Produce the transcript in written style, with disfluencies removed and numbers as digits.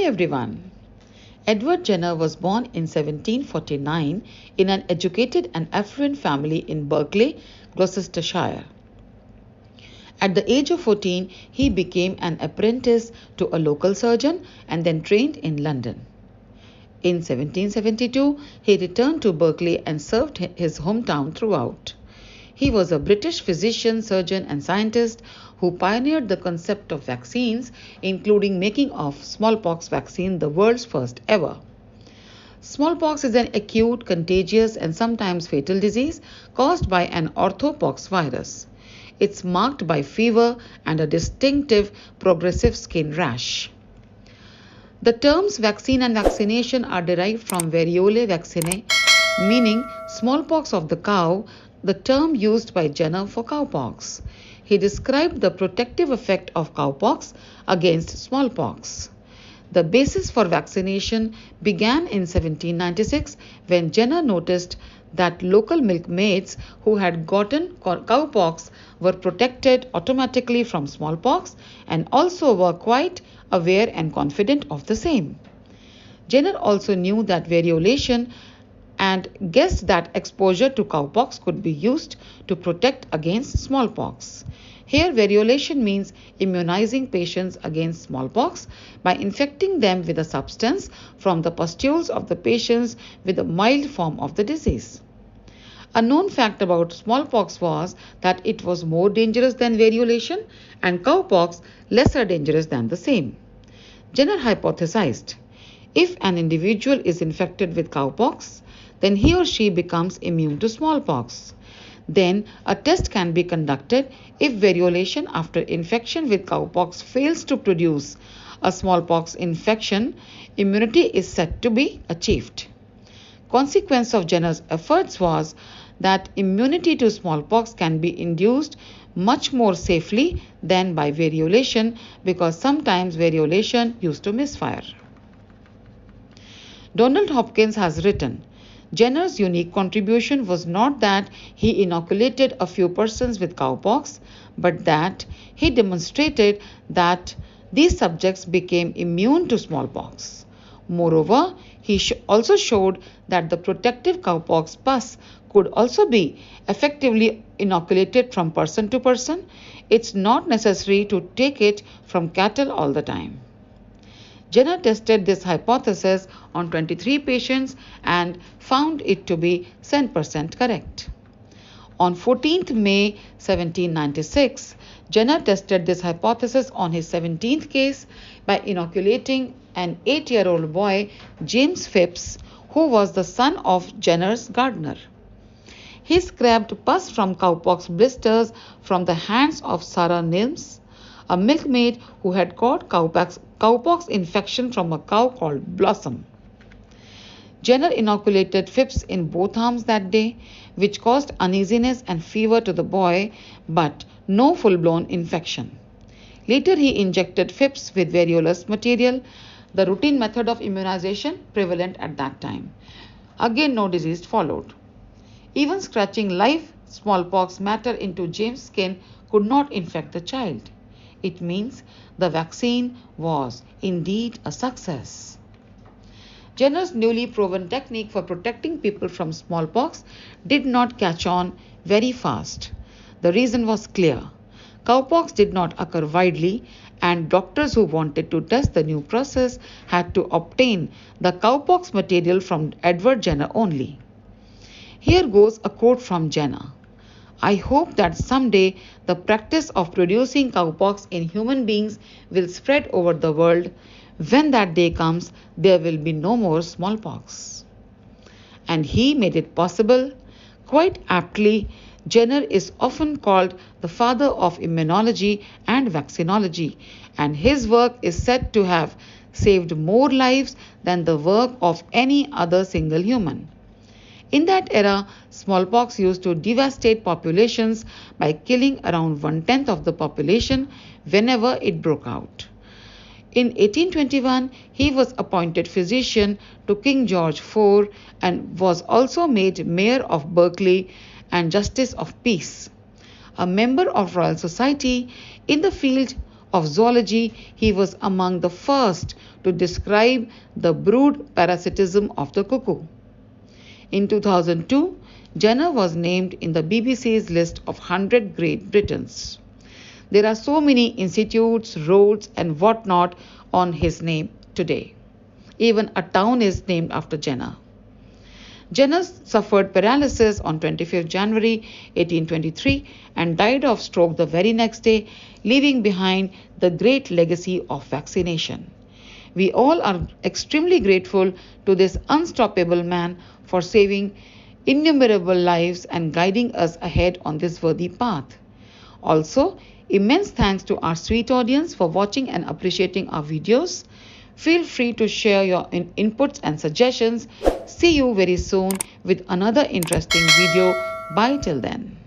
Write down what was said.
everyone. Edward Jenner was born in 1749 in an educated and affluent family in Berkeley, Gloucestershire. At the age of 14, he became an apprentice to a local surgeon and then trained in London. In 1772, he returned to Berkeley and served his hometown throughout. He was a British physician, surgeon, and scientist who pioneered the concept of vaccines, including making of smallpox vaccine the world's first ever. Smallpox is an acute, contagious, and sometimes fatal disease caused by an orthopox virus. It's marked by fever and a distinctive progressive skin rash. The terms vaccine and vaccination are derived from variole vaccine, meaning smallpox of the cow, the term used by Jenner for cowpox. He described the protective effect of cowpox against smallpox. The basis for vaccination began in 1796 when Jenner noticed that local milkmaids who had gotten cowpox were protected automatically from smallpox and also were quite aware and confident of the same. Jenner also knew that variolation and guessed that exposure to cowpox could be used to protect against smallpox. Here, variolation means immunizing patients against smallpox by infecting them with a substance from the pustules of the patients with a mild form of the disease. A known fact about smallpox was that it was more dangerous than variolation and cowpox lesser dangerous than the same. Jenner hypothesized, if an individual is infected with cowpox, then he or she becomes immune to smallpox. Then a test can be conducted. If variolation after infection with cowpox fails to produce a smallpox infection, immunity is said to be achieved. Consequence of Jenner's efforts was that immunity to smallpox can be induced much more safely than by variolation because sometimes variolation used to misfire. Donald Hopkins has written, Jenner's unique contribution was not that he inoculated a few persons with cowpox, but that he demonstrated that these subjects became immune to smallpox. Moreover, he also showed that the protective cowpox pus could also be effectively inoculated from person to person. It's not necessary to take it from cattle all the time. Jenner tested this hypothesis on 23 patients and found it to be 100% correct. On 14th May 1796, Jenner tested this hypothesis on his 17th case by inoculating an 8-year-old boy, James Phipps, who was the son of Jenner's gardener. He scraped pus from cowpox blisters from the hands of Sarah Nims, a milkmaid who had caught cowpox infection from a cow called Blossom. Jenner inoculated Phipps in both arms that day, which caused uneasiness and fever to the boy, but no full-blown infection. Later, he injected Phipps with variolous material, the routine method of immunization prevalent at that time. Again, no disease followed. Even scratching live smallpox matter into James' skin could not infect the child. It means the vaccine was indeed a success. Jenner's newly proven technique for protecting people from smallpox did not catch on very fast. The reason was clear. Cowpox did not occur widely, and doctors who wanted to test the new process had to obtain the cowpox material from Edward Jenner only. Here goes a quote from Jenner. I hope that someday the practice of producing cowpox in human beings will spread over the world. When that day comes, there will be no more smallpox. And he made it possible. Quite aptly, Jenner is often called the Father of Immunology and Vaccinology, and his work is said to have saved more lives than the work of any other single human. In that era, smallpox used to devastate populations by killing around 1/10 of the population whenever it broke out. In 1821, he was appointed physician to King George IV and was also made mayor of Berkeley and justice of peace. A member of Royal Society in the field of zoology, he was among the first to describe the brood parasitism of the cuckoo. In 2002, Jenner was named in the BBC's list of 100 Great Britons. There are so many institutes, roads, and whatnot on his name today. Even a town is named after Jenner. Jenner suffered paralysis on 25 January 1823 and died of stroke the very next day, leaving behind the great legacy of vaccination. We all are extremely grateful to this unstoppable man for saving innumerable lives and guiding us ahead on this worthy path. Also, immense thanks to our sweet audience for watching and appreciating our videos. Feel free to share your inputs and suggestions. See you very soon with another interesting video. Bye till then.